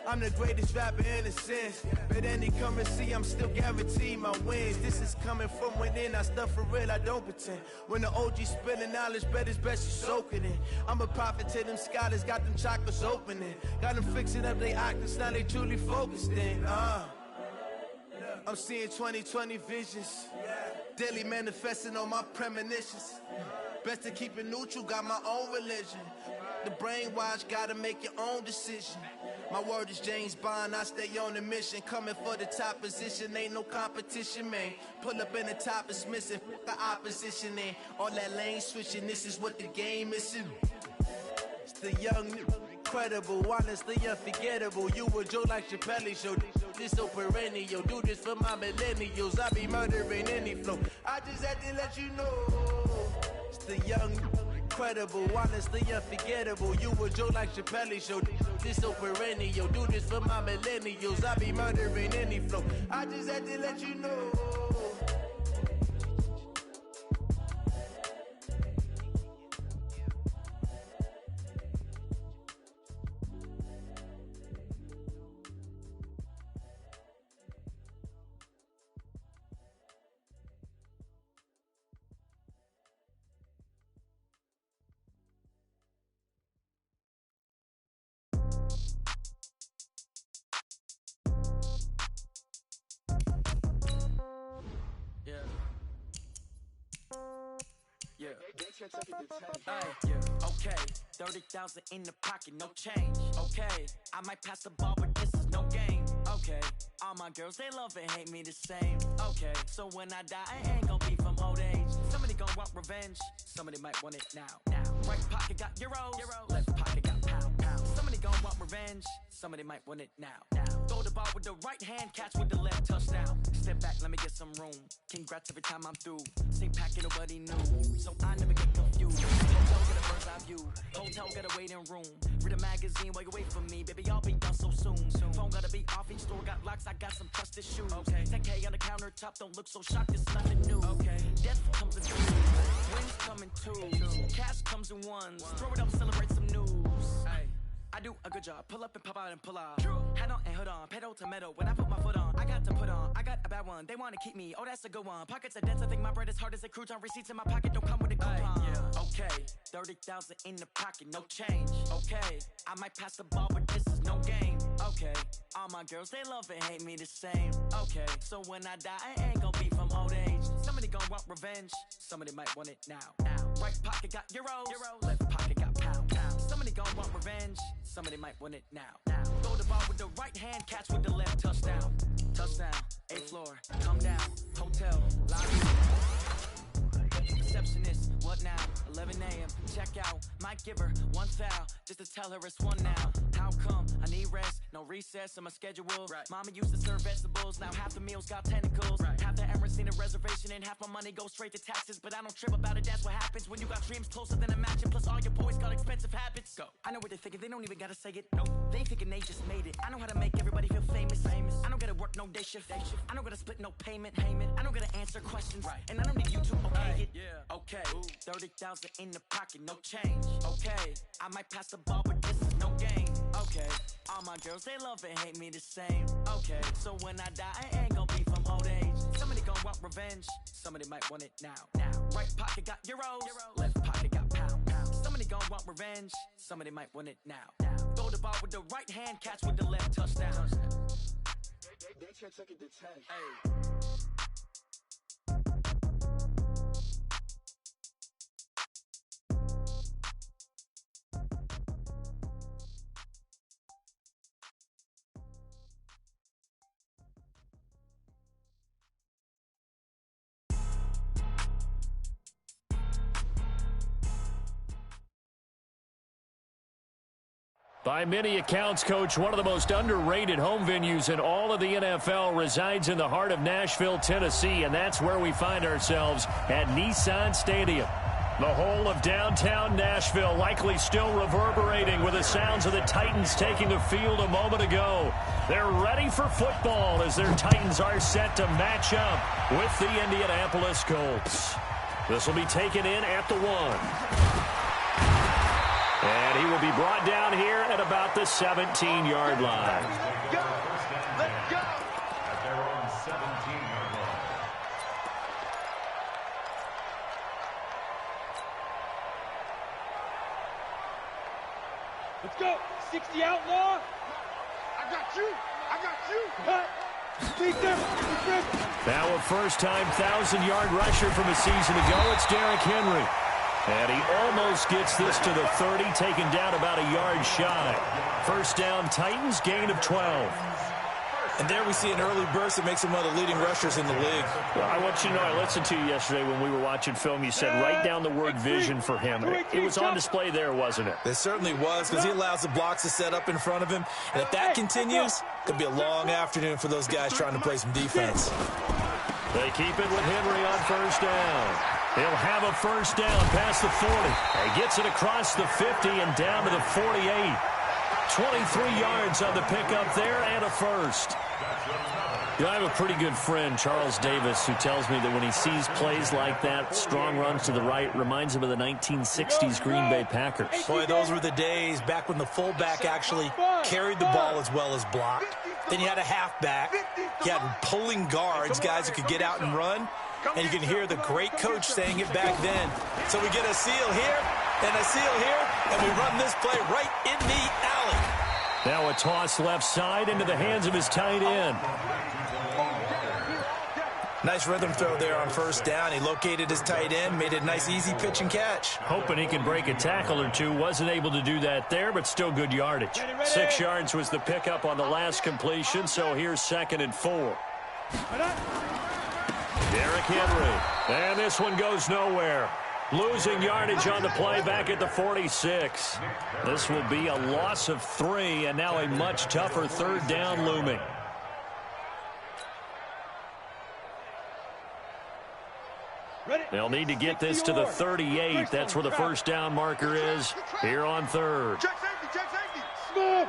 I'm the greatest rapper in a sense. But any currency, I'm still guaranteed my wins. This is coming from within, I stuff for real, I don't pretend. When the OG spilling knowledge, bet it's best you soak it in. I'm a prophet to them scholars, got them chakras opening. Got them fixing up they octaves, now they truly focused in. I'm seeing 2020 visions. Daily manifesting on my premonitions. Best to keep it neutral, got my own religion. The brainwash, gotta make your own decision. My word is James Bond, I stay on the mission. Coming for the top position, ain't no competition, man. Pull up in the top is missing, the opposition in. All that lane switching, this is what the game is in. It's the young, incredible, honestly unforgettable. You a joke like Chappelle show. This so perennial, do this for my millennials. I be murdering any flow. I just had to let you know. It's the young, incredible, honestly unforgettable. You a joke like Chappelle show. This so perennial, do this for my millennials. I be murdering any flow. I just had to let you know. Okay, 30,000 in the pocket, no change. Okay, I might pass the ball, but this is no game. Okay, all my girls, they love and hate me the same. Okay, so when I die, I ain't gon' be from old age. Somebody gon' want revenge, somebody might want it now. Right pocket got euros, left pocket got pound. Somebody gon' want revenge, somebody might want it now. Throw the ball with the right hand, catch with the left, touchdown. Step back, let me get some room. Congrats every time I'm through. Same packet, nobody knew, so I never get confused. Hotel get a bird's eye view, hotel got a waiting room. Read a magazine while you wait for me, baby, I'll be done so soon. Phone gotta be off, each store got locks, I got some trusted shoes. Okay, 10K on the countertop, don't look so shocked, it's nothing new. Okay, death comes in twos, wins come in twos, cash comes in ones. Throw it up, celebrate some news. Ay. I do a good job, pull up and pop out and pull off. Hat on and hood on, pedal to metal. When I put my foot on, I got to put on. I got a bad one, they wanna keep me. Oh, that's a good one. Pockets are dense, I think my bread is hard as a crouton. Receipts in my pocket don't come with a coupon. Okay, 30,000 in the pocket, no change. Okay, I might pass the ball, but this is no game. Okay, all my girls, they love and hate me the same. Okay, so when I die, I ain't gon' be from old age. Somebody gon' want revenge, somebody might want it now. Right pocket got euros, left pocket got pound. Somebody gon' want revenge, somebody might want it now. Throw the ball with the right hand, catch with the left, touchdown. Touchdown, 8th floor, come down, hotel, lobby. Receptionist, what now? 11 a.m. Check out, might give her one foul just to tell her it's one now. How come? I need rest, no recess in my schedule. Right. Mama used to serve vegetables, now half the meals got tentacles. Right. Half the Emirates need a reservation and half my money goes straight to taxes. But I don't trip about it, that's what happens when you got dreams closer than a mansion. Plus all your boys got expensive habits. Go. I know what they're thinking, they don't even gotta say it. Nope. They thinking they just made it. I know how to make everybody feel famous. I don't gotta work no day shift. I don't gotta split no payment. I don't gotta answer questions. Right. And I don't need you to okay it. Yeah. Okay, 30,000 in the pocket, no change. Okay, I might pass the ball, but this is no game. Okay, all my girls, they love and hate me the same. Okay, so when I die, I ain't gon' be from old age. Somebody gon' want revenge, somebody might want it now. Right pocket got euros, left pocket got pound. Somebody gon' want revenge, somebody might want it now. Throw the ball with the right hand, catch with the left, touchdown. They can't take it to 10. Hey. By many accounts, Coach, one of the most underrated home venues in all of the NFL resides in the heart of Nashville, Tennessee, and that's where we find ourselves at Nissan Stadium. The whole of downtown Nashville likely still reverberating with the sounds of the Titans taking the field a moment ago. They're ready for football as their Titans are set to match up with the Indianapolis Colts. This will be taken in at the 1. And he will be brought down here at about the 17-yard line. Let's go. At their own 17-yard line. Let's go. 60 outlaw. I got you. Cut. Now a first-time 1,000-yard rusher from a season ago. It's Derrick Henry. And he almost gets this to the 30, taken down about a yard shy. First down, Titans, gain of 12. And there we see an early burst that makes him one of the leading rushers in the league. Well, I want you to know, I listened to you yesterday when we were watching film. You said write down the word vision for him. It was on display there, wasn't it? It certainly was, because he allows the blocks to set up in front of him. And if that continues, it could be a long afternoon for those guys trying to play some defense. They keep it with Henry on first down. He'll have a first down past the 40. He gets it across the 50 and down to the 48. 23 yards on the pickup there and a first. You know, I have a pretty good friend, Charles Davis, who tells me that when he sees plays like that, strong runs to the right, reminds him of the 1960s Green Bay Packers. Boy, those were the days back when the fullback actually carried the ball as well as blocked. Then you had a halfback. You had pulling guards, guys who could get out and run. And you can hear the great coach saying it back then. So we get a seal here and a seal here, and we run this play right in the alley. Now a toss left side into the hands of his tight end. Nice rhythm throw there on first down. He located his tight end, made it a nice easy pitch and catch. Hoping he can break a tackle or two. Wasn't able to do that there, but still good yardage. 6 yards was the pickup on the last completion, so here's 2nd and 4. Derrick Henry. And this one goes nowhere. Losing yardage on the play back at the 46. This will be a loss of 3, and now a much tougher third down looming. They'll need to get this to the 38. That's where the first down marker is here on third. Check safety. Smooth.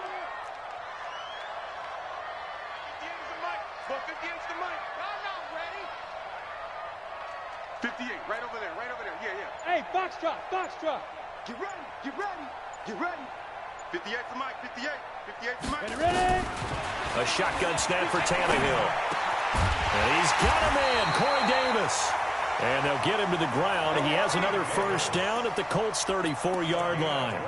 58, right over there, yeah. Hey, box drop. Get ready. 58 to Mike, 58 to Mike. Ready. A shotgun snap for Tannehill. And he's got a man, Corey Davis. And they'll get him to the ground. He has another first down at the Colts' 34-yard line.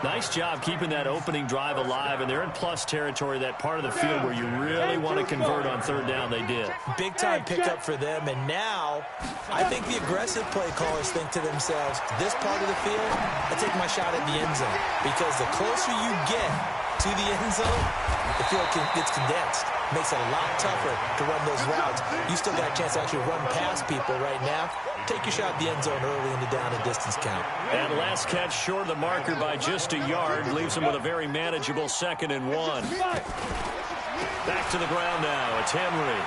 Nice job keeping that opening drive alive, and they're in plus territory, that part of the field where you really want to convert on third down. They did. Big-time pickup for them, and now I think the aggressive play callers think to themselves, this part of the field, I take my shot at the end zone, because the closer you get to the end zone, the field gets condensed. Makes it a lot tougher to run those routes. You still got a chance to actually run past people right now. Take your shot at the end zone early in the down and distance count. And last catch short of the marker by just a yard. Leaves him with a very manageable 2nd and 1. Back to the ground now. It's Henry.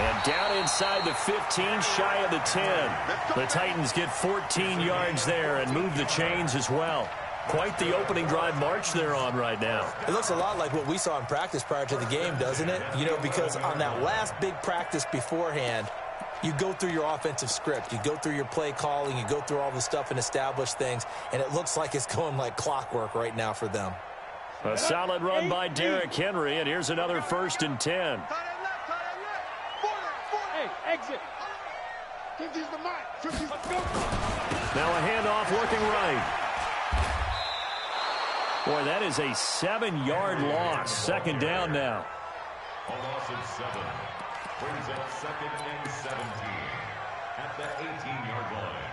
And down inside the 15, shy of the 10. The Titans get 14 yards there and move the chains as well. Quite the opening drive march they're on right now. It looks a lot like what we saw in practice prior to the game, doesn't it? You know, because on that last big practice beforehand, you go through your offensive script. You go through your play calling. You go through all the stuff and establish things. And it looks like it's going like clockwork right now for them. A solid run by Derrick Henry, and here's another 1st and 10. Hey, exit. 50's the Mike. 50's. Let's go. Now a handoff working right. Boy, that is a 7-yard loss. 2nd down now. A loss of 7. Brings up 2nd and 17 at the 18-yard line.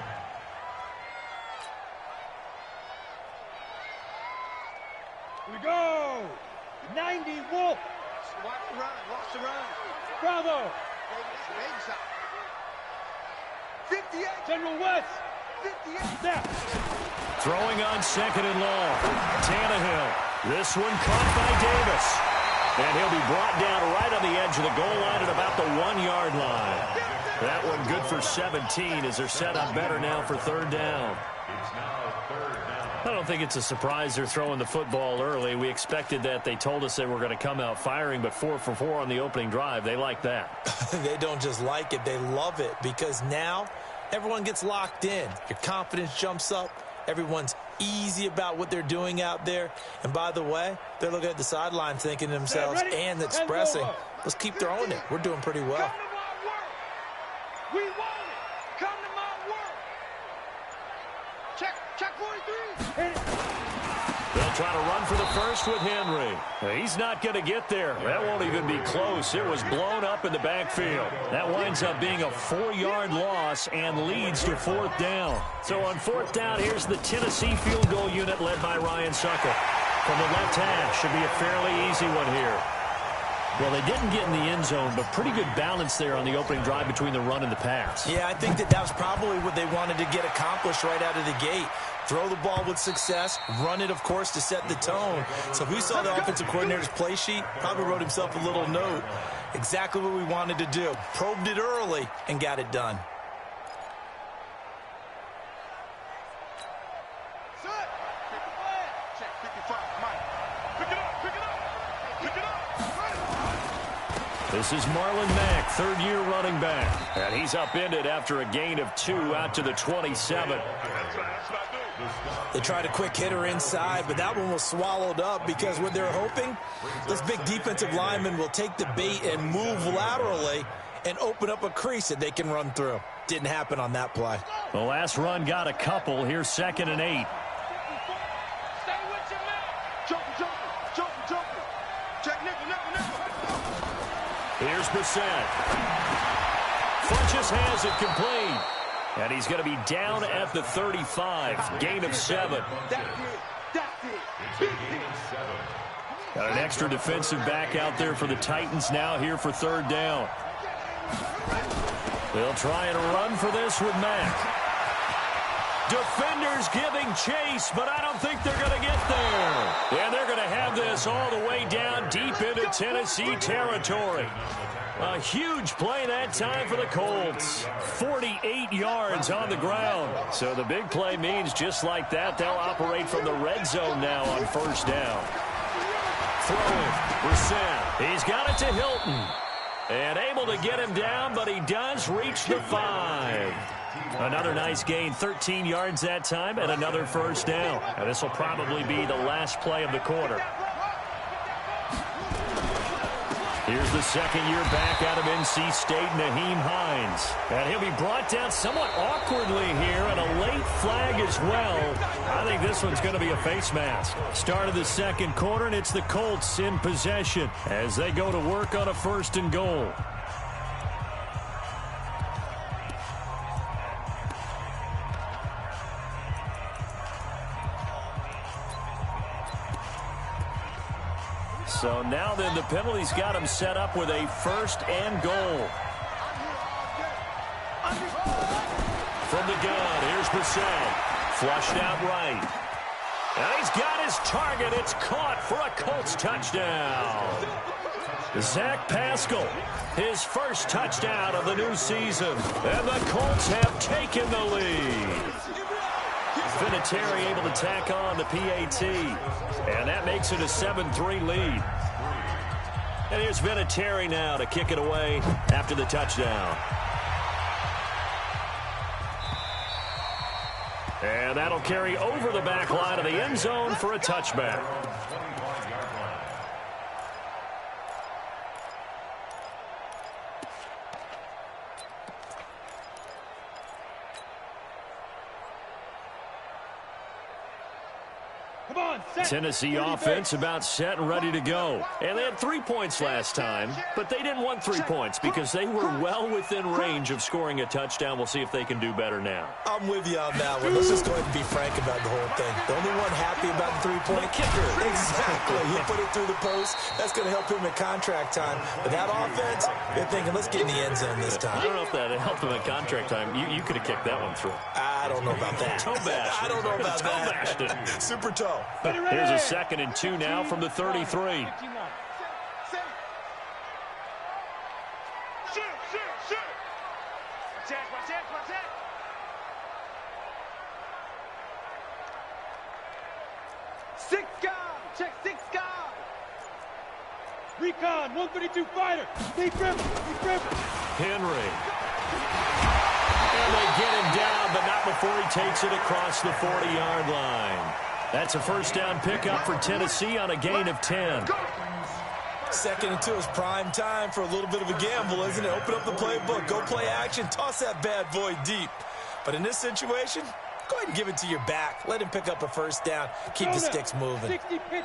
Here we go. 90 Wolf. Watch the run. Bravo. Baby shot. 58. General West. 58. Snap. Throwing on 2nd and long. Tannehill. This one caught by Davis. And he'll be brought down right on the edge of the goal line at about the 1-yard line. That one good for 17 as they're set up better now for third down. It's now 3rd down. I don't think it's a surprise they're throwing the football early. We expected that. They told us they were going to come out firing, but 4 for 4 on the opening drive. They like that. They don't just like it. They love it, because now everyone gets locked in. Your confidence jumps up. Everyone's easy about what they're doing out there. And by the way, they're looking at the sideline thinking to themselves and expressing, let's keep throwing it. We're doing pretty well. Come to my work. We want it. Come to my work. Check 43. They'll try to run for the first with Henry. He's not going to get there. That won't even be close. It was blown up in the backfield. That winds up being a 4-yard loss and leads to 4th down. So on 4th down, here's the Tennessee field goal unit led by Ryan Sucker. From the left hash, should be a fairly easy one here. Well, they didn't get in the end zone, but pretty good balance there on the opening drive between the run and the pass. Yeah, I think that was probably what they wanted to get accomplished right out of the gate. Throw the ball with success, run it, of course, to set the tone. So if we saw the offensive coordinator's play sheet, probably wrote himself a little note. Exactly what we wanted to do. Probed it early and got it done. This is Marlon Mack, third-year running back. And he's upended after a gain of 2 out to the 27. They tried a quick hitter inside, but that one was swallowed up because what they're hoping, this big defensive lineman will take the bait and move laterally and open up a crease that they can run through. Didn't happen on that play. The last run got a couple. Here's 2nd and 8. Stay with your man. Jumping. Check nickel. Here's Brissett. Funches has it complete. And he's going to be down at the 35. Gain of 7. That's it. Got an extra defensive back out there for the Titans now here for 3rd down. They'll try and run for this with Mack. Defenders giving chase, but I don't think they're going to get there. And they're going to have this all the way down deep into Tennessee territory. A huge play that time for the Colts. 48 yards on the ground. So the big play means just like that, they'll operate from the red zone now on 1st down. Throwing, Brissett. He's got it to Hilton. And able to get him down, but he does reach the 5. Another nice gain, 13 yards that time, and another 1st down. And this will probably be the last play of the quarter. Here's the second-year back out of NC State, Naheem Hines. And he'll be brought down somewhat awkwardly here, and a late flag as well. I think this one's going to be a face mask. Start of the second quarter, and it's the Colts in possession as they go to work on a 1st and goal. So now then the penalty's got him set up with a 1st and goal. From the gun, here's Brissett. Flushed out right. And he's got his target. It's caught for a Colts touchdown. Zach Pascal, his first touchdown of the new season. And the Colts have taken the lead. Vinatieri able to tack on the PAT. And that makes it a 7-3 lead. And here's Vinatieri now to kick it away after the touchdown. And that'll carry over the back line of the end zone for a touchback. Tennessee offense about set and ready to go. And they had 3 points last time, but they didn't want 3 points because they were well within range of scoring a touchdown. We'll see if they can do better now. I'm with you on that one. Let's just go ahead and be frank about the whole thing. The only one happy about the 3-point kicker. Exactly. He put it through the post. That's going to help him in contract time. But that offense, they're thinking, let's get in the end zone this time. I don't know if that helped him in contract time. You could have kicked that one through. I don't know about that. Toe bash. I don't know about toe that. Bashed it. Super toe. Here's a 2nd and 2 now from the 33. Six guard. Check 6 guard. Recon, 132 fighter. Deep river. Henry. And they get him down, but not before he takes it across the 40-yard line. That's a first down pickup for Tennessee on a gain of 10. Second and 2 is prime time for a little bit of a gamble, isn't it? Open up the playbook, go play action, toss that bad boy deep. But in this situation, go ahead and give it to your back. Let him pick up a first down. Keep the sticks moving.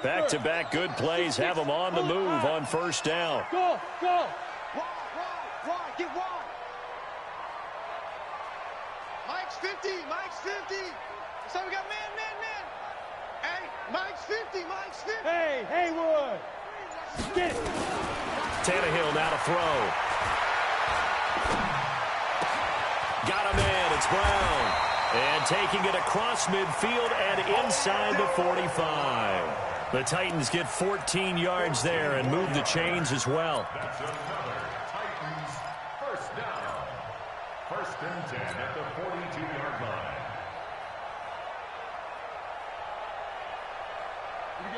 Back-to-back good plays have them on the move on first down. Go. Wide, get wide. Mike's 50. So we got man. Hey, Mike's 50. Hey, Haywood. Get it. Tannehill now to throw. Got a man. It's Brown. And taking it across midfield and inside the 45. The Titans get 14 yards there and move the chains as well. That's another Titans first down. First and 10 at the 42-yard line.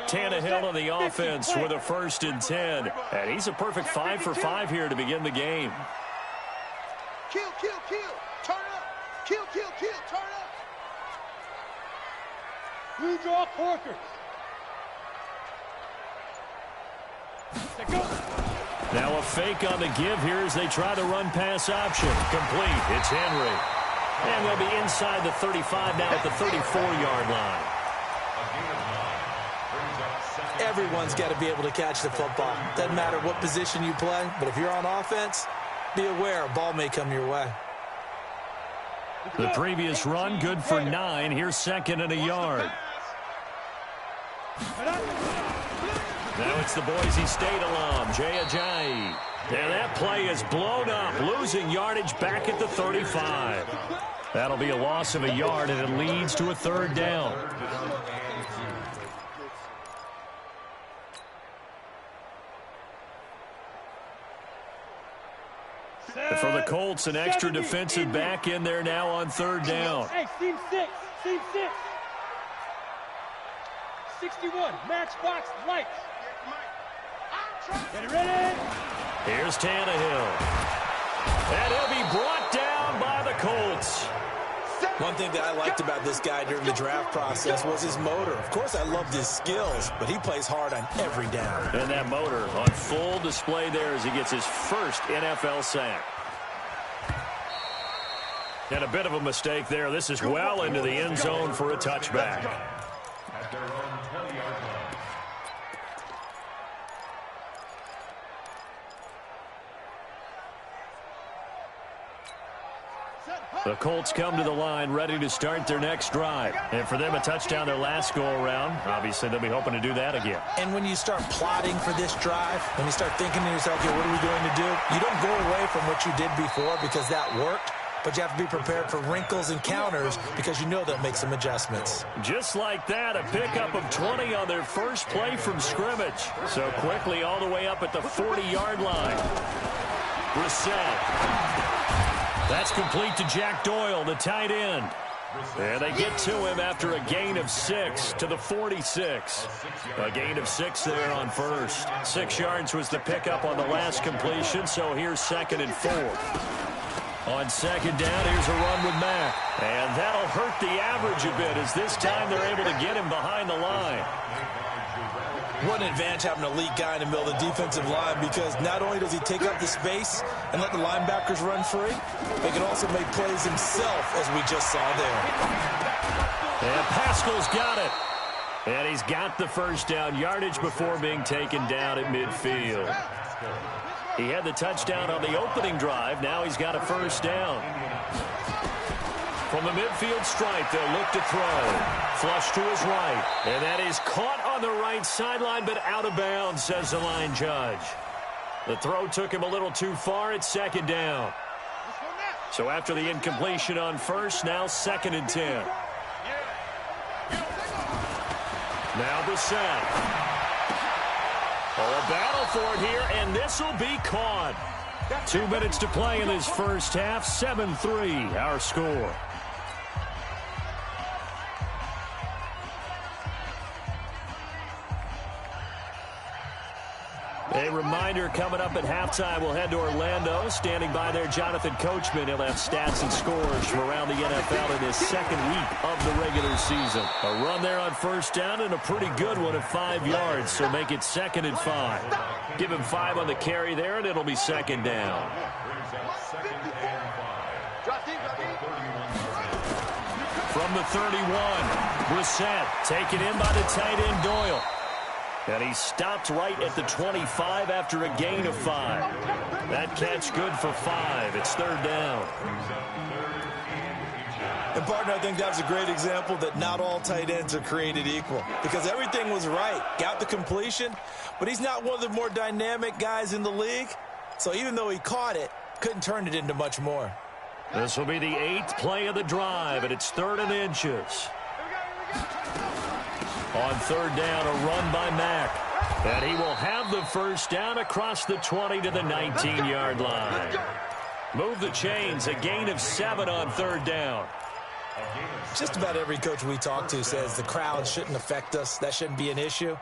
Tannehill on the offense with a first and 10. And he's a perfect 5 for 5 here to begin the game. Kill. Turn up. Kill. Turn up. Blue draw Corkers. Go. Now a fake on the give here as they try the run-pass option. Complete. It's Henry. And they'll be inside the 35 now at the 34-yard line. Everyone's got to be able to catch the football. Doesn't matter what position you play, but if you're on offense, be aware a ball may come your way. The previous run, good for 9. Here's second and a yard. Now it's the Boise State alum, Jay Ajayi. And that play is blown up, losing yardage back at the 35. That'll be a loss of a yard, and it leads to a third down. For the Colts, an extra defensive back in there now on third down. Hey, team 6. 61, matchbox lights. Get it ready. Here's Tannehill. And he'll be brought down by the Colts. One thing that I liked about this guy during the draft process was his motor. Of course, I loved his skills, but he plays hard on every down. And that motor on full display there as he gets his first NFL sack. And a bit of a mistake there. This is well into the end zone for a touchback. At their own 20-yard line. The Colts come to the line ready to start their next drive. And for them, a touchdown their last go-around. Obviously, they'll be hoping to do that again. And when you start plotting for this drive, when you start thinking to yourself, okay, what are we going to do? You don't go away from what you did before because that worked. But you have to be prepared for wrinkles and counters because you know they'll make some adjustments. Just like that, a pickup of 20 on their first play from scrimmage. So quickly all the way up at the 40-yard line. Brissett. That's complete to Jack Doyle, the tight end. And they get to him after a gain of 6 to the 46. A gain of 6 there on first. 6 yards was the pickup on the last completion, so here's second and 4. On second down, here's a run with Mack. And that'll hurt the average a bit as this time they're able to get him behind the line. What an advantage having an elite guy in the middle of the defensive line because not only does he take up the space and let the linebackers run free, but he can also make plays himself as we just saw there. And Pascal's got it. And he's got the first down yardage before being taken down at midfield. He had the touchdown on the opening drive. Now he's got a first down. From the midfield stripe, they'll look to throw. Flush to his right. And that is caught on the right sideline, but out of bounds, says the line judge. The throw took him a little too far. It's second down. So after the incompletion on first, now second and 10. Now Brissett. Oh, a battle for it here, and this will be caught. 2 minutes to play in this first half. 7-3, our score. A reminder coming up at halftime, we'll head to Orlando. Standing by there, Jonathan Coachman. He'll have stats and scores from around the NFL in his second week of the regular season. A run there on first down and a pretty good one at 5 yards, so make it 2nd and 5. Give him 5 on the carry there, and it'll be 2nd down. From the 31, Brissett taken in by the tight end Doyle. And he stopped right at the 25 after a gain of 5. That catch good for 5. It's 3rd down. And, partner, I think that was a great example that not all tight ends are created equal. Because everything was right. Got the completion, but he's not one of the more dynamic guys in the league. So even though he caught it, couldn't turn it into much more. This will be the 8th play of the drive, and it's 3rd and inches. On 3rd down, a run by Mack. And he will have the first down across the 20 to the 19-yard line. Move the chains, a gain of 7 on 3rd down. Just about every coach we talk to says the crowd shouldn't affect us. That shouldn't be an issue.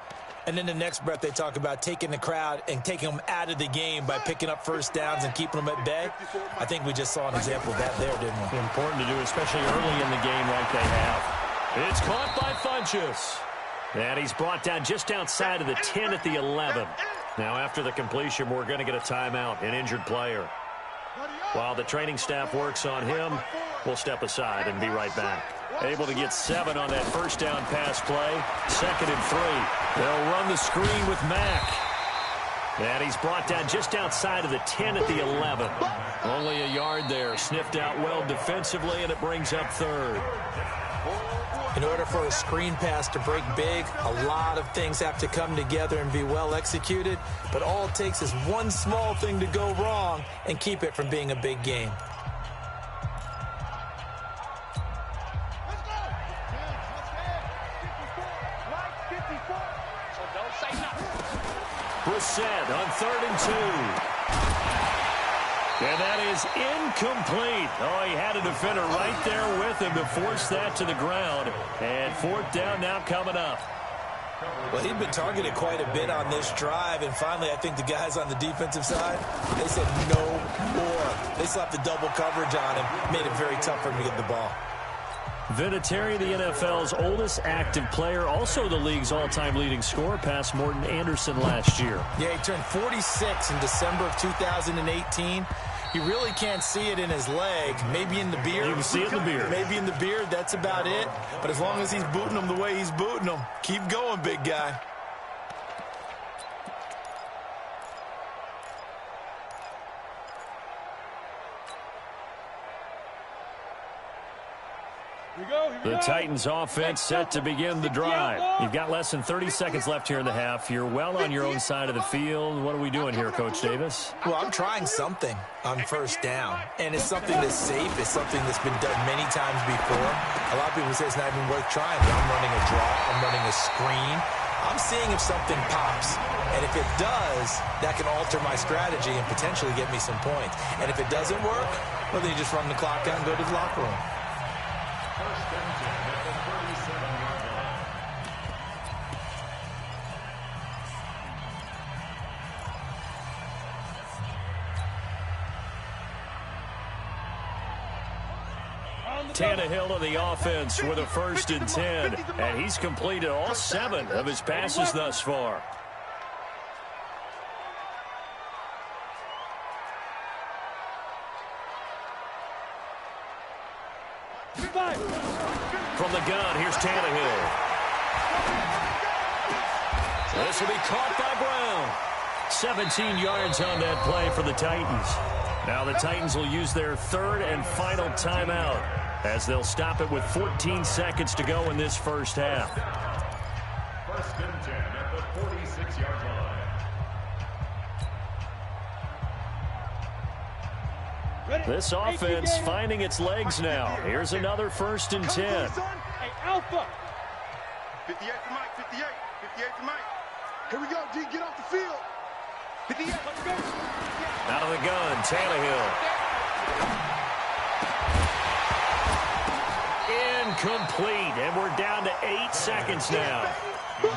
And in the next breath, they talk about taking the crowd and taking them out of the game by picking up first downs and keeping them at bay. I think we just saw an example of that there, didn't we? Important to do, especially early in the game like they have. It's caught by Funchess. And he's brought down just outside of the 10 at the 11. Now, after the completion, we're going to get a timeout, an injured player. While the training staff works on him, we'll step aside and be right back. Able to get 7 on that first down pass play. 2nd and 3. They'll run the screen with Mack. And he's brought down just outside of the 10 at the 11. Only a yard there. Sniffed out well defensively, and it brings up 3rd. In order for a screen pass to break big, a lot of things have to come together and be well executed. But all it takes is one small thing to go wrong and keep it from being a big game. Brissett on 3rd and 2. And that is incomplete. Oh, he had a defender right there with him to force that to the ground. And 4th down now coming up. Well, he'd been targeted quite a bit on this drive, and finally I think the guys on the defensive side, they said no more. They slapped the double coverage on him, made it very tough for him to get the ball. Vinatieri, the NFL's oldest active player, also the league's all-time leading scorer, passed Morton Anderson last year. Yeah, he turned 46 in December of 2018. You really can't see it in his leg, maybe in the beard. You can see it in the beard. Maybe in the beard, that's about it. But as long as he's booting them the way he's booting them, keep going, big guy. The Titans offense set to begin the drive. You've got less than 30 seconds left here in the half. You're well on your own side of the field. What are we doing here, Coach Davis? Well, I'm trying something on first down, and it's something that's safe. It's something that's been done many times before. A lot of people say it's not even worth trying. I'm running a draw. I'm running a screen. I'm seeing if something pops, and if it does, that can alter my strategy and potentially get me some points. And if it doesn't work, well, then you just run the clock out and go to the locker room. Tannehill on the offense with a 1st and 10. And he's completed all 7 of his passes thus far. From the gun, here's Tannehill. This will be caught by Brown. 17 yards on that play for the Titans. Now the Titans will use their 3rd and final timeout, as they'll stop it with 14 seconds to go in this first half. 1st and 10 at the 46-yard line. This offense finding its legs now. Here's another 1st and 10. Hey, Alpha. 58 to Mike, 58. 58 to Mike. Here we go, D. Get off the field. 58. Let's go. Out of the gun, Tannehill. Incomplete, and we're down to 8 seconds now. For A.J.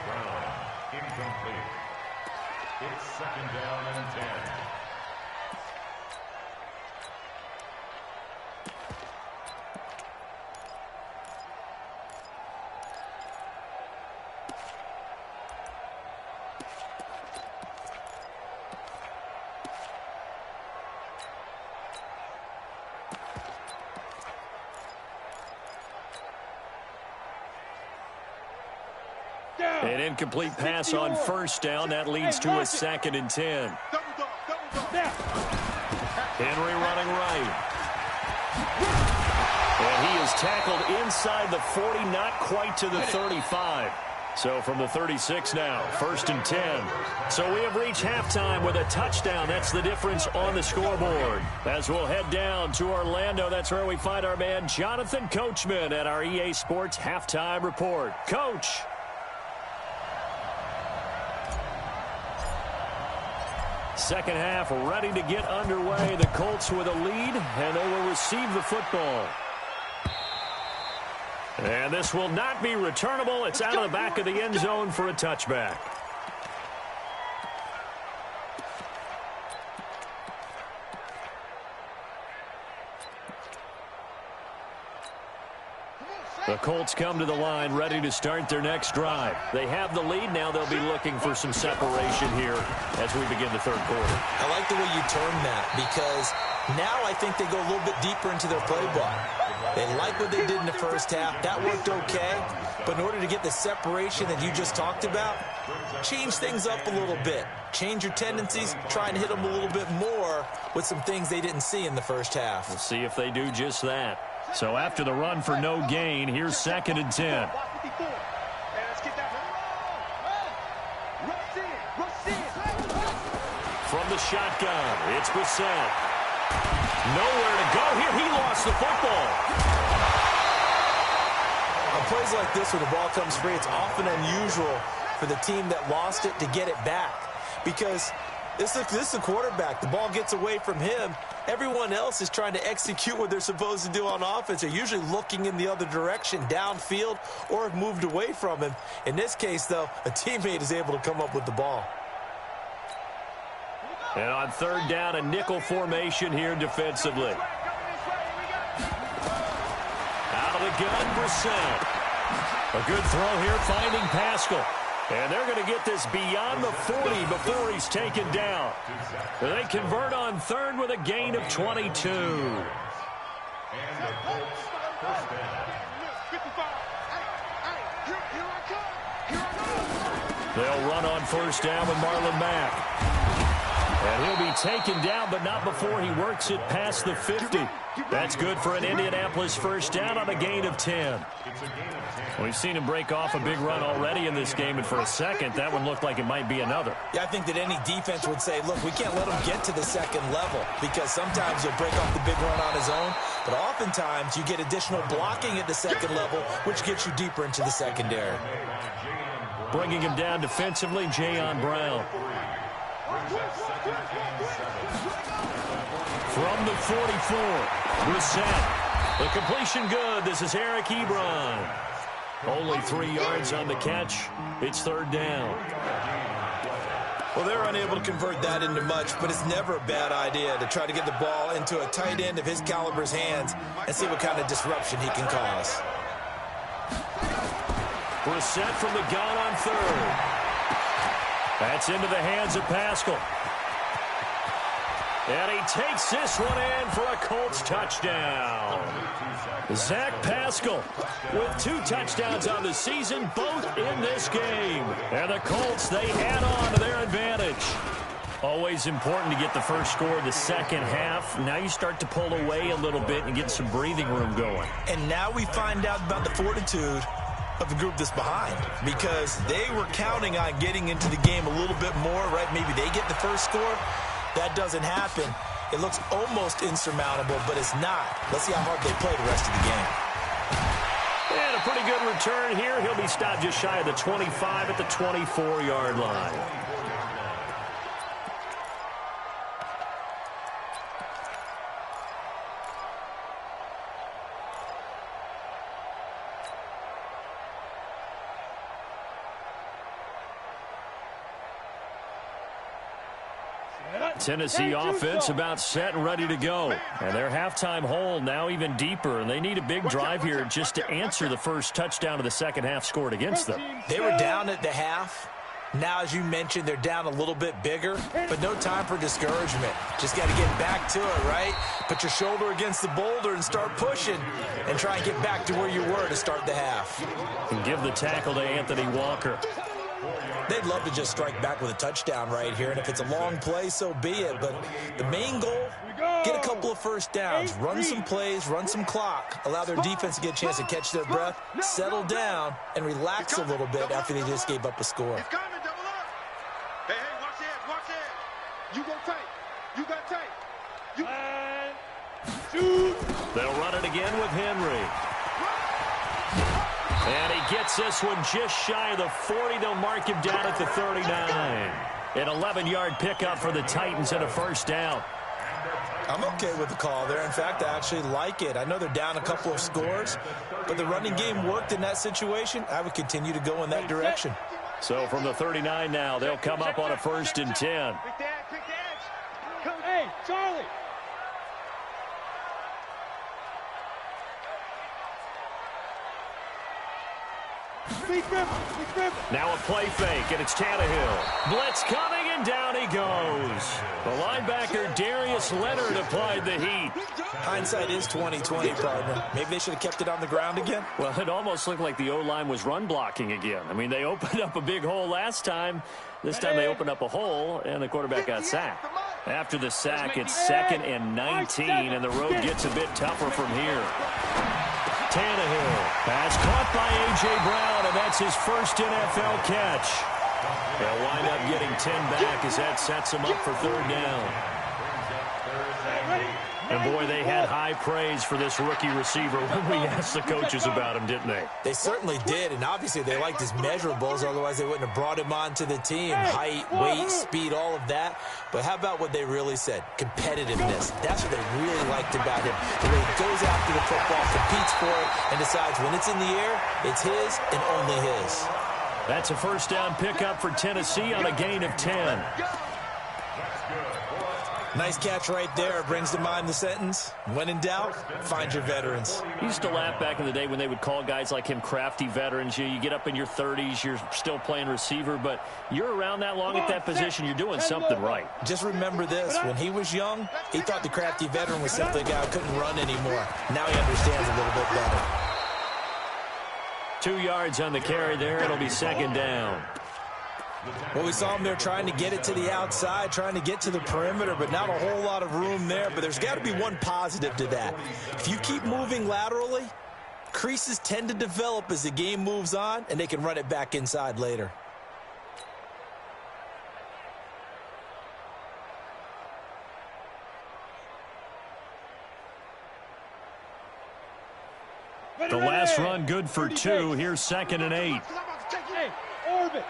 Brown, incomplete. An incomplete pass on first down. That leads to a 2nd and 10. Henry running right. And he is tackled inside the 40, not quite to the 35. So from the 36 now, 1st and 10. So we have reached halftime with a touchdown. That's the difference on the scoreboard. As we'll head down to Orlando, that's where we find our man Jonathan Coachman at our EA Sports Halftime Report. Coach. Second half ready to get underway. The Colts with a lead, and they will receive the football. And this will not be returnable. It's out of the back of the end zone for a touchback. The Colts come to the line ready to start their next drive. They have the lead. Now they'll be looking for some separation here as we begin the third quarter. I like the way you term that because now I think they go a little bit deeper into their playbook. They like what they did in the first half. That worked okay. But in order to get the separation that you just talked about, change things up a little bit. Change your tendencies. Try and hit them a little bit more with some things they didn't see in the first half. We'll see if they do just that. So after the run for no gain, here's 2nd and 10. From the shotgun, it's Brissett. Nowhere to go here. He lost the football. On plays like this, when the ball comes free, it's often unusual for the team that lost it to get it back. Because this is a quarterback. The ball gets away from him. Everyone else is trying to execute what they're supposed to do on offense. They're usually looking in the other direction, downfield, or have moved away from him. In this case, though, a teammate is able to come up with the ball. And on 3rd down, a nickel formation here defensively. Out of the gun, Brissett. A good throw here, finding Pascal. And they're going to get this beyond the 40 before he's taken down. They convert on 3rd with a gain of 22. They'll run on 1st down with Marlon Mack. And he'll be taken down, but not before he works it past the 50. That's good for an Indianapolis 1st down on a gain of 10. We've seen him break off a big run already in this game, and for a second, that one looked like it might be another. Yeah, I think that any defense would say, look, we can't let him get to the 2nd level because sometimes he'll break off the big run on his own, but oftentimes you get additional blocking at the 2nd level, which gets you deeper into the secondary. Bringing him down defensively, Jayon Brown. From the 44, Brissett. The completion good. This is Eric Ebron. Only 3 yards on the catch. It's 3rd down. Well, they're unable to convert that into much, but it's never a bad idea to try to get the ball into a tight end of his caliber's hands and see what kind of disruption he can cause. Brissett from the gun on 3rd. That's into the hands of Pascal. And he takes this one in for a Colts touchdown. Zach Pascal with 2 touchdowns on the season, both in this game. And the Colts, they add on to their advantage. Always important to get the first score of the second half. Now you start to pull away a little bit and get some breathing room going. And now we find out about the fortitude of the group that's behind, because they were counting on getting into the game a little bit more, right? Maybe they get the first score. That doesn't happen. It looks almost insurmountable, but it's not. Let's see how hard they play the rest of the game. And a pretty good return here. He'll be stopped just shy of the 25 at the 24-yard line. Tennessee offense about set and ready to go. And their halftime hole now even deeper, and they need a big drive here just to answer the first touchdown of the second half scored against them. They were down at the half. Now, as you mentioned, they're down a little bit bigger, but no time for discouragement. Just got to get back to it, right? Put your shoulder against the boulder and start pushing and try and get back to where you were to start the half. And give the tackle to Anthony Walker. They'd love to just strike back with a touchdown right here, and if it's a long play, so be it. But the main goal, get a couple of first downs, run some plays, run some clock, allow their defense to get a chance to catch their breath, settle down, and relax a little bit after they just gave up a score. It's coming, double up. Hey, watch that, watch that. You go tight. You got tight. They'll run it again with Henry. And he gets this one just shy of the 40. They'll mark him down at the 39. An 11-yard pickup for the Titans and a first down. I'm okay with the call there. In fact, I actually like it. I know they're down a couple of scores, but the running game worked in that situation. I would continue to go in that direction. So from the 39 now, they'll come up on a 1st and 10. Hey, Charlie. Now a play fake, and it's Tannehill. Blitz coming, and down he goes. The linebacker, Darius Leonard, applied the heat. Hindsight is 20/20, partner. Maybe they should have kept it on the ground again. Well, it almost looked like the O-line was run blocking again. I mean, they opened up a big hole last time. This time they opened up a hole, and the quarterback got sacked. After the sack, it's 2nd and 19, and the road gets a bit tougher from here. Tannehill, pass caught by A.J. Brown, and that's his first NFL catch. They'll wind up getting 10 back as that sets him up for 3rd down. And, boy, they had high praise for this rookie receiver when we asked the coaches about him, didn't they? They certainly did, and obviously they liked his measurables. Otherwise, they wouldn't have brought him onto the team. Height, weight, speed, all of that. But how about what they really said? Competitiveness. That's what they really liked about him. The way he goes after the football, competes for it, and decides when it's in the air, it's his and only his. That's a first down pickup for Tennessee on a gain of 10. Nice catch right there. Brings to mind the sentence, when in doubt, find your veterans. He used to laugh back in the day when they would call guys like him crafty veterans. You get up in your 30s, you're still playing receiver, but you're around that long at that position, you're doing something right. Just remember this, when he was young, he thought the crafty veteran was simply a guy who couldn't run anymore. Now he understands a little bit better. 2 yards on the carry there. It'll be 2nd down. Well, we saw him there trying to get it to the outside, trying to get to the perimeter, but not a whole lot of room there. But there's got to be one positive to that. If you keep moving laterally, creases tend to develop as the game moves on, and they can run it back inside later. The last run good for 2. Here's 2nd and 8. Hey, orbit.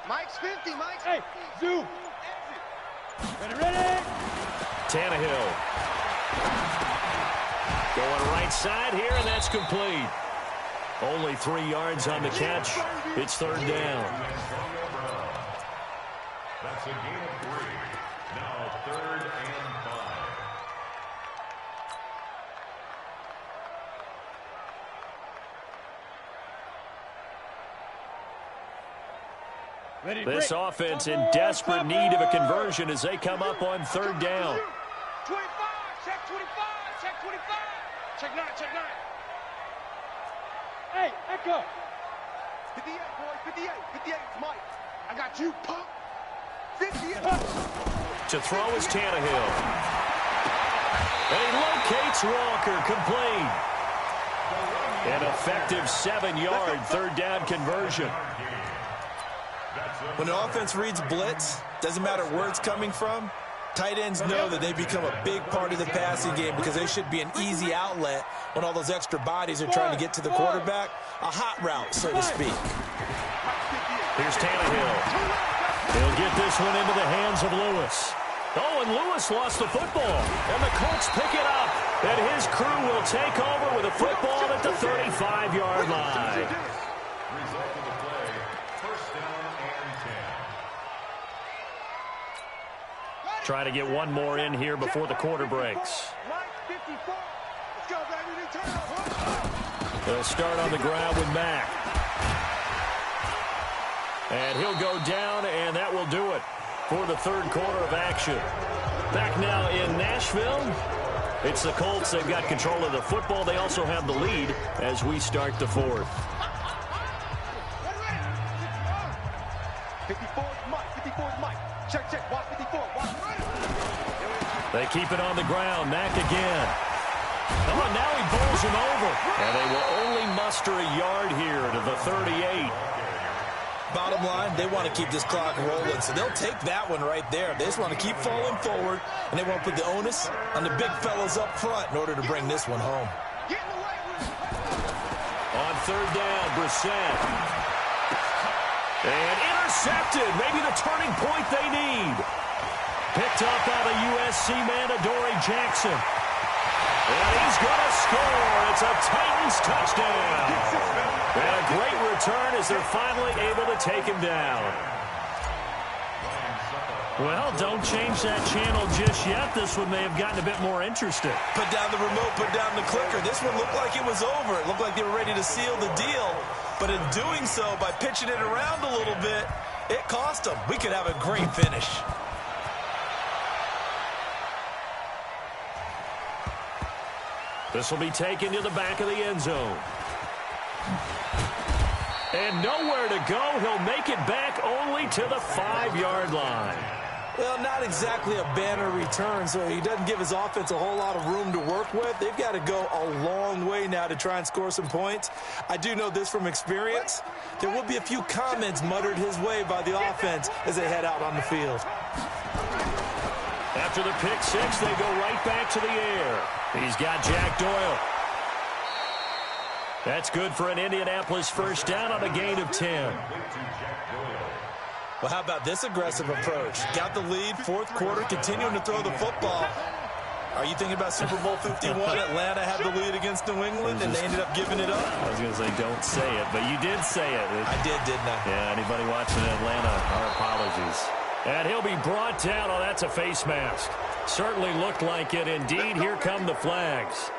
Mike's 50, Mike's 50. Hey, zoom. Ready. Tannehill. Going right side here, and that's complete. Only 3 yards on the catch. It's 3rd down. That's a gain of 3. Now 3rd and 5. This offense in desperate need of a conversion as they come up on 3rd down. 25, check 25, check 25. Check 9, check 9. Hey, Echo. 58, boys, 58, 58, Mike. I got you, pump. 58. To throw is Tannehill. And he locates Walker, complete. An effective 7-yard 3rd down conversion. When an offense reads blitz, doesn't matter where it's coming from, tight ends know that they become a big part of the passing game because they should be an easy outlet when all those extra bodies are trying to get to the quarterback. A hot route, so to speak. Here's Tannehill. He'll get this one into the hands of Lewis. Oh, and Lewis lost the football. And the Colts pick it up. And his crew will take over with a football at the 35-yard line. Try to get one more in here before the quarter breaks. Let's go, baby. Turn up. They'll start on the ground with Mack. And he'll go down, and that will do it for the third quarter of action. Back now in Nashville. It's the Colts. They've got control of the football. They also have the lead as we start the fourth. 54's Mike. 54's Mike. Check, check. Watch 54. Watch. They keep it on the ground. Mack again. Oh, now he bowls him over. And they will only muster a yard here to the 38. Bottom line, they want to keep this clock rolling, so they'll take that one right there. They just want to keep falling forward, and they want to put the onus on the big fellas up front in order to bring this one home. On third down, Brissett. And intercepted. Maybe the turning point they need. Picked up by the USC man, Adoree Jackson. And he's going to score. It's a Titans touchdown. And a great return as they're finally able to take him down. Well, don't change that channel just yet. This one may have gotten a bit more interesting. Put down the remote, put down the clicker. This one looked like it was over. It looked like they were ready to seal the deal. But in doing so, by pitching it around a little bit, it cost them. We could have a great finish. This will be taken to the back of the end zone. And nowhere to go. He'll make it back only to the 5-yard line. Well, not exactly a banner return, so he doesn't give his offense a whole lot of room to work with. They've got to go a long way now to try and score some points. I do know this from experience. There will be a few comments muttered his way by the offense as they head out on the field. After the pick six, they go right back to the air. He's got Jack Doyle. That's good for an Indianapolis first down on a gain of 10. Well, how about this aggressive approach? Got the lead, fourth quarter, continuing to throw the football. Are you thinking about Super Bowl 51? Atlanta had the lead against New England, and they ended up giving it up? I was going to say, don't say it, but you did say it. I did, didn't I? Yeah, anybody watching Atlanta, our apologies. And he'll be brought down. Oh, that's a face mask. Certainly looked like it. Indeed, here come the flags.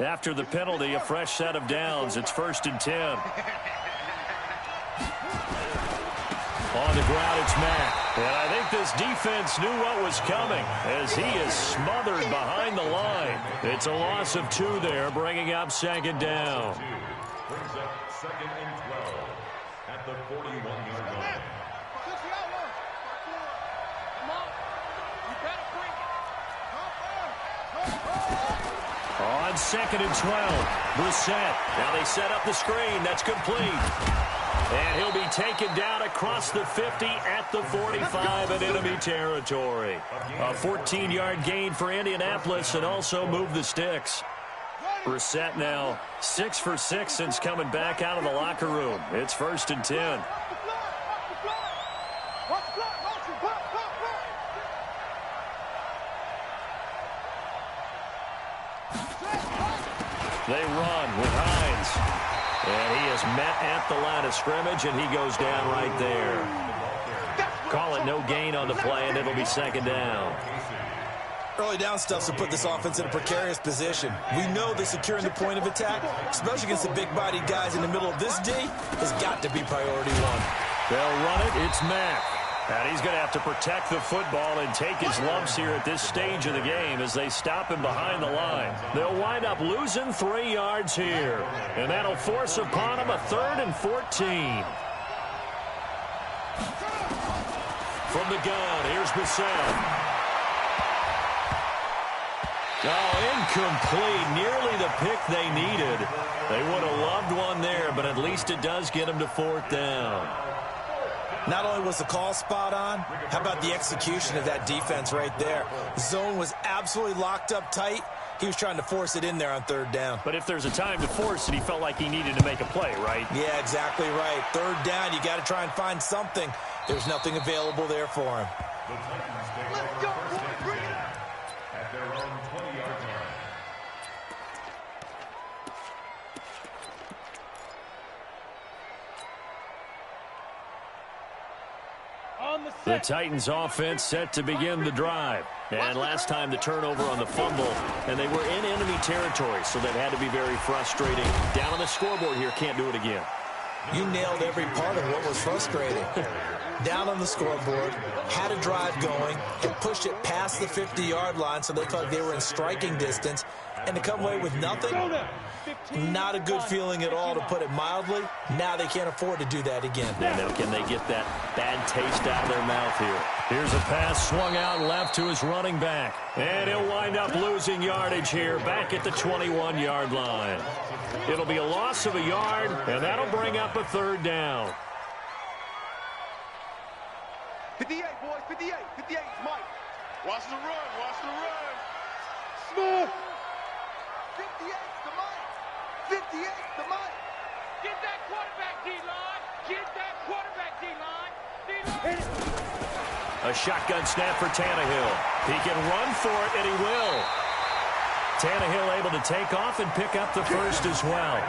After the penalty, a fresh set of downs. It's 1st and 10. On the ground, it's Mack. And I think this defense knew what was coming as he is smothered behind the line. It's a loss of 2 there, bringing up 2nd down. Brings up 2nd and 12 at the 41-yard line. On 2nd and 12, Brissett. Now they set up the screen. That's complete. And he'll be taken down across the 50 at the 45 in enemy territory. A 14-yard gain for Indianapolis and also move the sticks. Brissett now 6 for 6 since coming back out of the locker room. It's 1st and 10. They run with Hines. And he is met at the line of scrimmage, and he goes down right there. Call it no gain on the play, and it'll be 2nd down. Early down stuff to put this offense in a precarious position. We know that securing the point of attack, especially against the big-bodied guys in the middle of this D, has got to be priority 1. They'll run it. It's Mack. And he's going to have to protect the football and take his lumps here at this stage of the game as they stop him behind the line. They'll wind up losing 3 yards here. And that'll force upon him a 3rd and 14. From the gun, here's Brissett. Oh, incomplete. Nearly the pick they needed. They would have loved one there, but at least it does get them to 4th down. Not only was the call spot on, how about the execution of that defense right there? Zone was absolutely locked up tight. He was trying to force it in there on 3rd down. But if there's a time to force it, he felt like he needed to make a play, right? Yeah, exactly right. 3rd down, you got to try and find something. There's nothing available there for him. Let's go, boy, bring it. At their The Titans offense set to begin the drive. And last time the turnover on the fumble, and they were in enemy territory, so that had to be very frustrating. Down on the scoreboard here, can't do it again. You nailed every part of what was frustrating. Down on the scoreboard, had a drive going, had pushed it past the 50-yard line so they thought they were in striking distance, and to come away with nothing, not a good feeling at all, to put it mildly. Now they can't afford to do that again. Now can they get that bad taste out of their mouth here? Here's a pass swung out left to his running back. And he'll wind up losing yardage here back at the 21-yard line. It'll be a loss of a yard, and that'll bring up a third down. 58, boys, 58. 58 is Mike. Watch the run, watch the run. Smooth. 58 to Mike. 58 to Mike. Get that quarterback, D-line. Get that quarterback, D-line. D-line. A shotgun snap for Tannehill. He can run for it, and he will. Tannehill able to take off and pick up the first as well.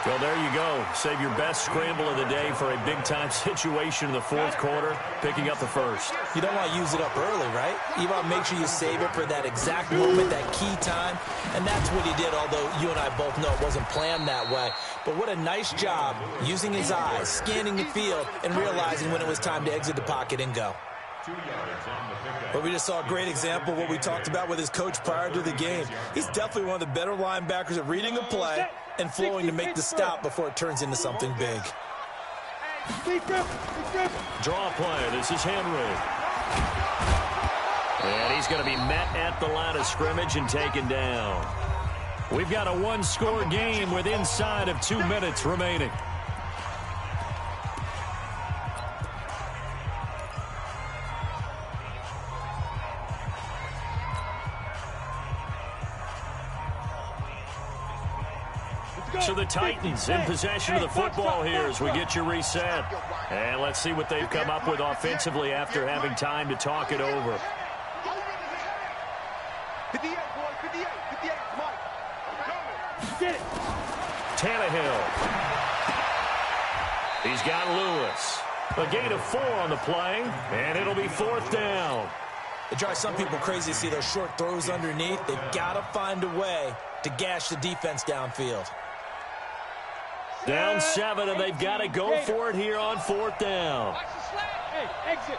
Well, there you go. Save your best scramble of the day for a big-time situation in the fourth quarter, picking up the first. You don't want to use it up early, right? You want to make sure you save it for that exact moment, that key time, and that's what he did, although you and I both know it wasn't planned that way. But what a nice job using his eyes, scanning the field, and realizing when it was time to exit the pocket and go. But we just saw a great example of what we talked about with his coach prior to the game. He's definitely one of the better linebackers at reading a play and flowing to make the stop before it turns into something big. Draw play. This is Henry. And he's going to be met at the line of scrimmage and taken down. We've got a one-score game with inside of 2 minutes remaining. So the Titans in possession of the football here as we get you reset. And let's see what they've come up with offensively after having time to talk it over. 58, boys, 58. 58 is Mike. Get it. Tannehill. He's got Lewis. A gain of 4 on the play, and it'll be fourth down. It drives some people crazy to see those short throws underneath. They've got to find a way to gash the defense downfield. Down 7, and they've got to go for it here on fourth down. Watch the slant. Hey, exit.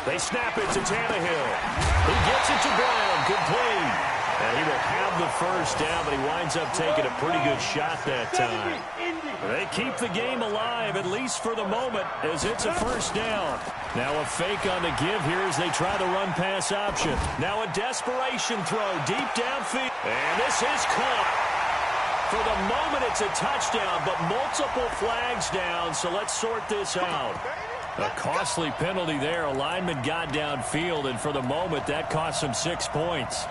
They snap it to Tannehill. He gets it to Brown, complete. And he will have the first down, but he winds up taking a pretty good shot that time. They keep the game alive, at least for the moment, as it's a first down. Now a fake on the give here as they try the run-pass option. Now a desperation throw deep downfield. And this is caught. For the moment, it's a touchdown, but multiple flags down, so let's sort this out. A costly penalty there. A lineman got downfield, and for the moment, that cost him 6 points.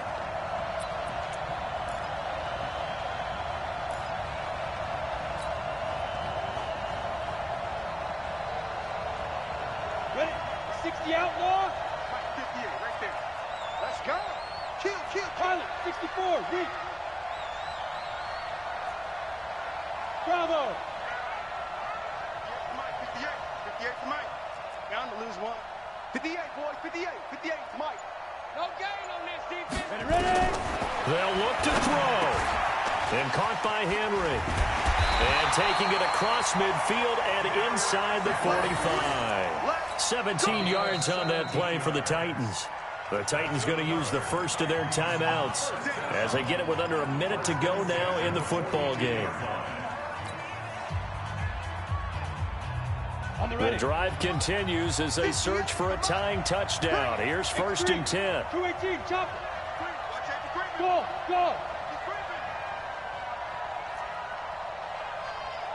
Ready? 60 outlaw. 58, right there. Let's go. Kill. Pilot, 64, reach. Bravo. 58 to Mike. Bound to lose one. 58, boys, 58. 58 to Mike. No gain on this defense. Ready? They'll look to throw. And caught by Henry. And taking it across midfield and inside the 45. 17 yards on that play for the Titans. The Titans going to use the first of their timeouts as they get it with under a minute to go now in the football game. The drive continues as they search for a tying touchdown. Here's first and 10. 218, chop. Go.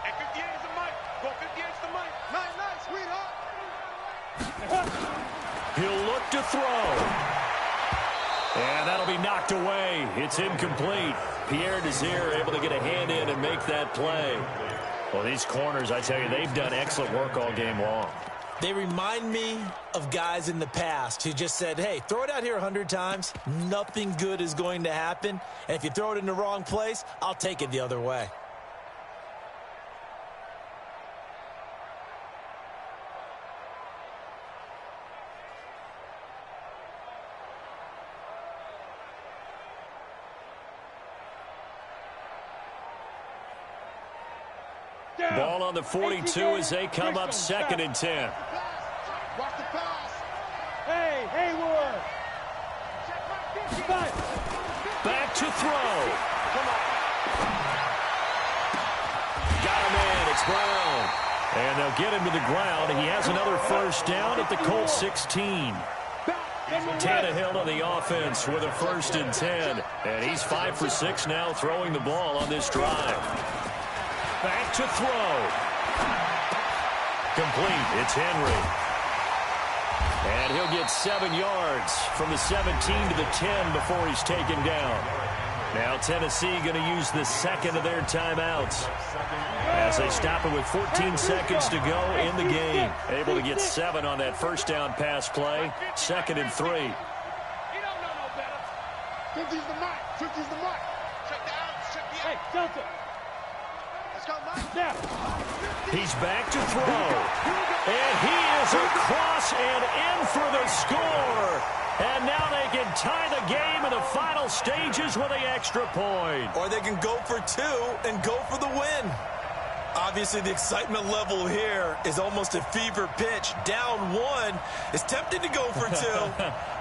And 58 is the Mike. Go 58 is the Mike. Nice, sweetheart. He'll look to throw. And that'll be knocked away. It's incomplete. Pierre Desir able to get a hand in and make that play. Well, these corners, I tell you, they've done excellent work all game long. They remind me of guys in the past who just said, hey, throw it out here 100 times. Nothing good is going to happen. And if you throw it in the wrong place, I'll take it the other way. Ball on the 42 as they come up 2nd and 10. Watch the pass. Hey, Haywood. Back to throw. Got him in. It's Brown. And they'll get him to the ground. He has another first down at the Colts 16. Tannehill on the offense with a 1st and 10. And he's 5 for 6 now throwing the ball on this drive. Back to throw. Complete. It's Henry. And he'll get 7 yards from the 17 to the 10 before he's taken down. Now Tennessee going to use the second of their timeouts as they stop it with 14 seconds to go in the game. Able to get 7 on that first down pass play. 2nd and 3. 50's the mark. 50's the mark. Check the out. Check the out. Hey, Delta. Let's go, Mike. Yeah. He's back to throw. And he is across and in for the score. And now they can tie the game in the final stages with the extra point. Or they can go for 2 and go for the win. Obviously, the excitement level here is almost a fever pitch. Down 1. It's tempting to go for 2.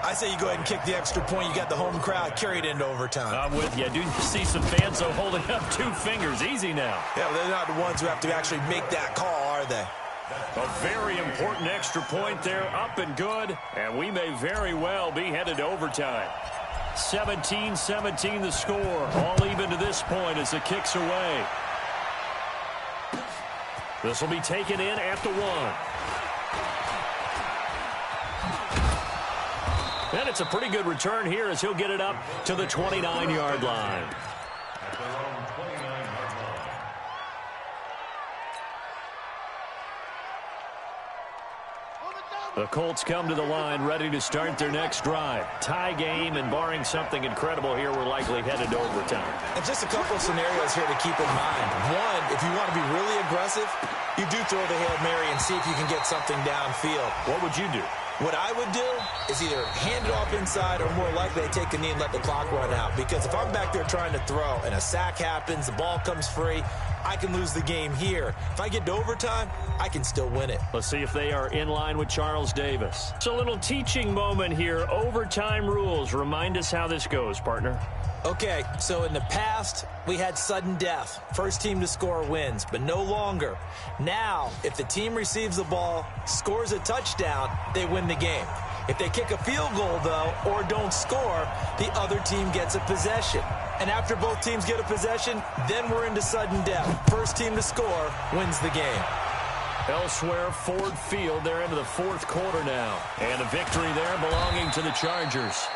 I say you go ahead and kick the extra point. You got the home crowd. Carry it into overtime. I'm with you. I do see some fans though holding up 2 fingers. Easy now. Yeah, but they're not the ones who have to actually make that call, are they? A very important extra point there, up and good, and we may very well be headed to overtime. 17-17 the score, all even to this point as the kick's away. This will be taken in at the 1. And it's a pretty good return here as he'll get it up to the 29-yard line. At their own 29-yard line. The Colts come to the line ready to start their next drive. Tie game, and barring something incredible here, we're likely headed to overtime. And just a couple of scenarios here to keep in mind. One, if you want to be really aggressive, you do throw the Hail Mary and see if you can get something downfield. What would you do? What I would do is either hand it off inside or more likely take a knee and let the clock run out. Because if I'm back there trying to throw and a sack happens, the ball comes free, I can lose the game here. If I get to overtime, I can still win it. Let's see if they are in line with Charles Davis. It's a little teaching moment here. Overtime rules. Remind us how this goes, partner. Okay, so in the past, we had sudden death. First team to score wins, but no longer. Now, if the team receives the ball, scores a touchdown, they win the game. If they kick a field goal, though, or don't score, the other team gets a possession. And after both teams get a possession, then we're into sudden death. First team to score wins the game. Elsewhere, Ford Field, they're into the 4th quarter now. And a victory there belonging to the Chargers.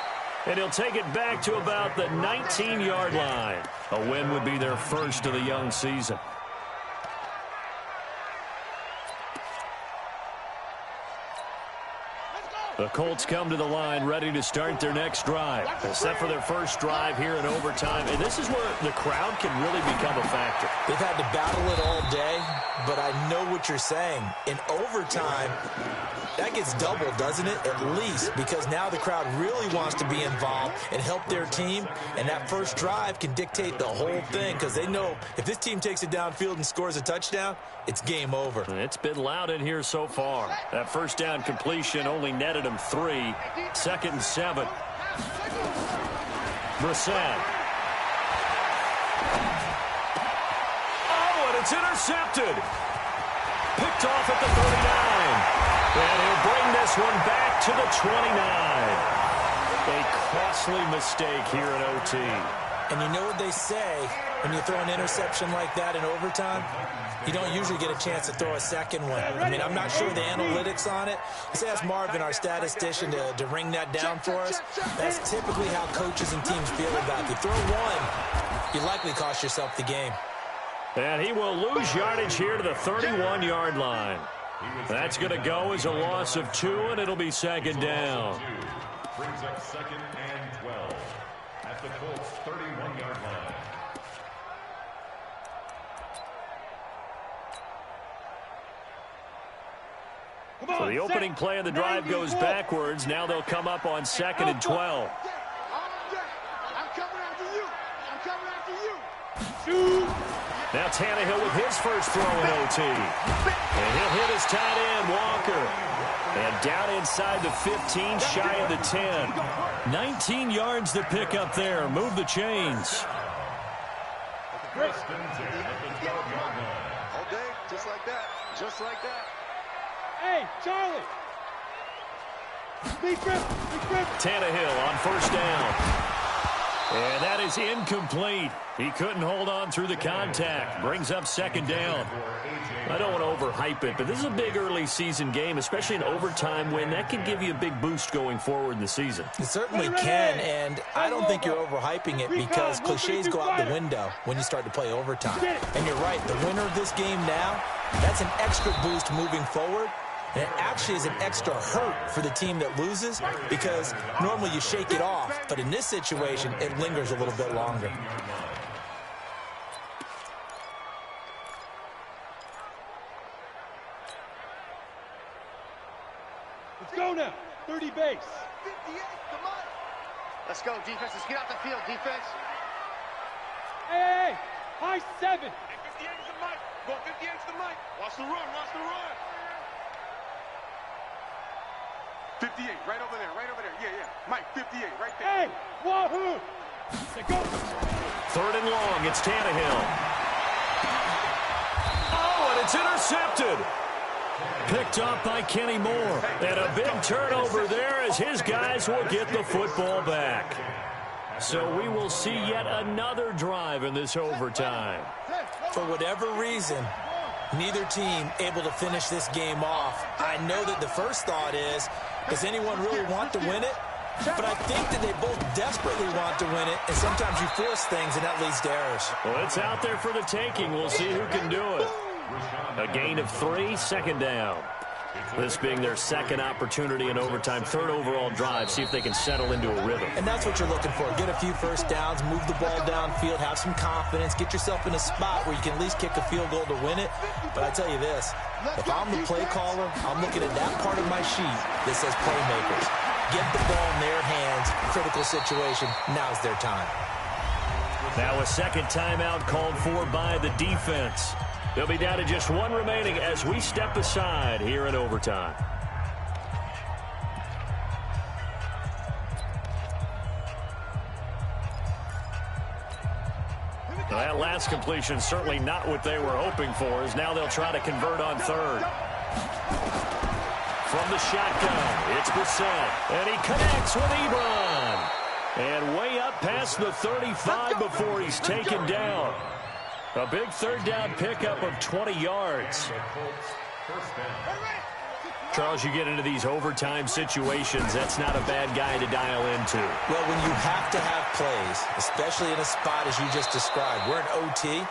And he'll take it back to about the 19-yard line. A win would be their first of the young season. The Colts come to the line ready to start their next drive. Set for their first drive here in overtime. And this is where the crowd can really become a factor. They've had to battle it all day, but I know what you're saying. In overtime, that gets doubled, doesn't it? At least, because now the crowd really wants to be involved and help their team. And that first drive can dictate the whole thing because they know if this team takes it downfield and scores a touchdown, it's game over. It's been loud in here so far. That first down completion only netted him 3. 2nd and 7. Brissett. Oh, and it's intercepted. Picked off at the 39. And he'll bring this one back to the 29. A costly mistake here in OT. And you know what they say, when you throw an interception like that in overtime, you don't usually get a chance to throw a second one. I mean, I'm not sure the analytics on it. Let's ask Marvin, our statistician, to ring that down for us. That's typically how coaches and teams feel about it. You throw one, you likely cost yourself the game. And he will lose yardage here to the 31-yard line. That's going to go as a loss of 2, and it'll be 2nd down. Brings up 2nd and 12 at the Colts 31-yard line. So the opening play of the drive goes backwards. Now they'll come up on 2nd and 12. I'm coming after you. I'm coming after you. 2. Now Tannehill with his first throw in OT. And he'll hit his tight end, Walker. And down inside the 15, shy of the 10. 19 yards to pick up there. Move the chains. All day, just like that. Just like that. Hey, Charlie. Big grip. Tannehill on first down. And that is incomplete. He couldn't hold on through the contact. Brings up second down. I don't want to overhype it, but this is a big early season game, especially an overtime win. That can give you a big boost going forward in the season. It certainly can, and I don't think you're overhyping it because cliches go out the window when you start to play overtime. And you're right, the winner of this game now, that's an extra boost moving forward. And it actually is an extra hurt for the team that loses because normally you shake it off, but in this situation, it lingers a little bit longer. Let's go now. 30 base. 58, come on. Let's go, defense. Let's get out the field, defense. Hey, high 7. Hey, 58 is the mic. Go 58 is the mic. Watch the run, watch the run. 58, right over there, right over there. Yeah. Mike, 58, right there. Hey, wahoo. Go. Third and long, it's Tannehill. Oh, and it's intercepted. Picked off by Kenny Moore. And a big turnover there as his guys will get the football back. So we will see yet another drive in this overtime. For whatever reason, neither team able to finish this game off. I know that the first thought is, does anyone really want to win it? But I think that they both desperately want to win it, and sometimes you force things, and that leads to errors. Well, it's out there for the taking. We'll see who can do it. A gain of 3, second down. This being their second opportunity in overtime, third overall drive. See if they can settle into a rhythm. And that's what you're looking for. Get a few first downs, move the ball downfield, have some confidence, get yourself in a spot where you can at least kick a field goal to win it. But I tell you this, if I'm the play caller, I'm looking at that part of my sheet that says playmakers. Get the ball in their hands, critical situation, now's their time. Now a second timeout called for by the defense. They'll be down to just one remaining as we step aside here in overtime. Well, that last completion certainly not what they were hoping for, as now they'll try to convert on third. From the shotgun, it's Brissett, and he connects with Ebron. And way up past the 35 before he's taken down. A big third down pickup of 20 yards. Charles, you get into these overtime situations, that's not a bad guy to dial into. Well, when you have to have plays, especially in a spot as you just described, we're in OT,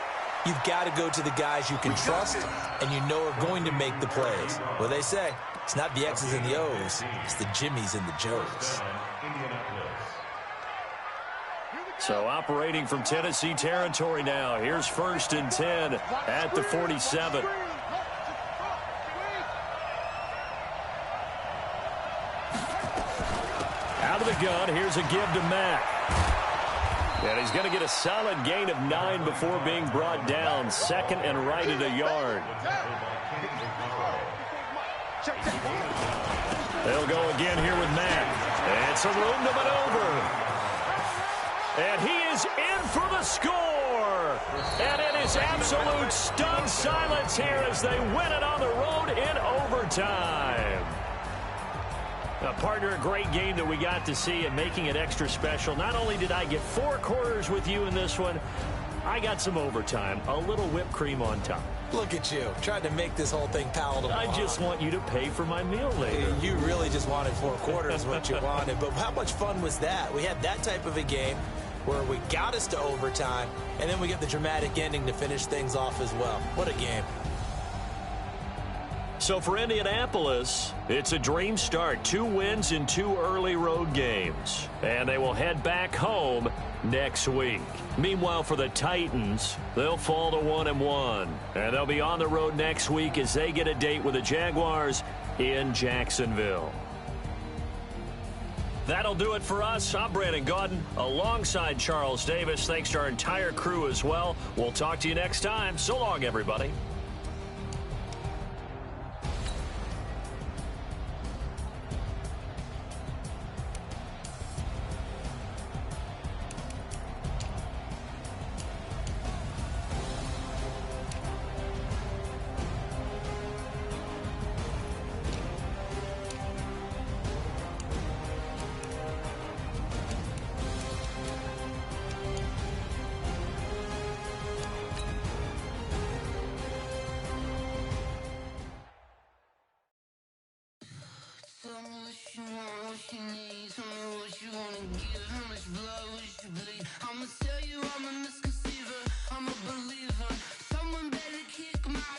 you've got to go to the guys you can trust and you know are going to make the plays. Well, they say, it's not the X's and the O's, it's the Jimmies and the Joes. So operating from Tennessee territory now. Here's 1st and 10 at the 47. Out of the gun, here's a give to Mack. And he's going to get a solid gain of 9 before being brought down. Second and right at a yard. They'll go again here with Mack. And some room to maneuver. And he is in for the score. And it is absolute stunned silence here as they win it on the road in overtime. Now, partner, a great game that we got to see and making it extra special. Not only did I get 4 quarters with you in this one, I got some overtime, a little whipped cream on top. Look at you, trying to make this whole thing palatable. I just want you to pay for my meal later. You really just wanted 4 quarters what you wanted. But how much fun was that? We had that type of a game where we got us to overtime, and then we get the dramatic ending to finish things off as well. What a game. So for Indianapolis, it's a dream start. 2 wins in 2 early road games. And they will head back home next week. Meanwhile, for the Titans, they'll fall to 1-1. And they'll be on the road next week as they get a date with the Jaguars in Jacksonville. That'll do it for us. I'm Brandon Gaudin alongside Charles Davis. Thanks to our entire crew as well. We'll talk to you next time. So long, everybody. I'ma tell you I'm a misconceiver, I'm a believer. Someone better kick my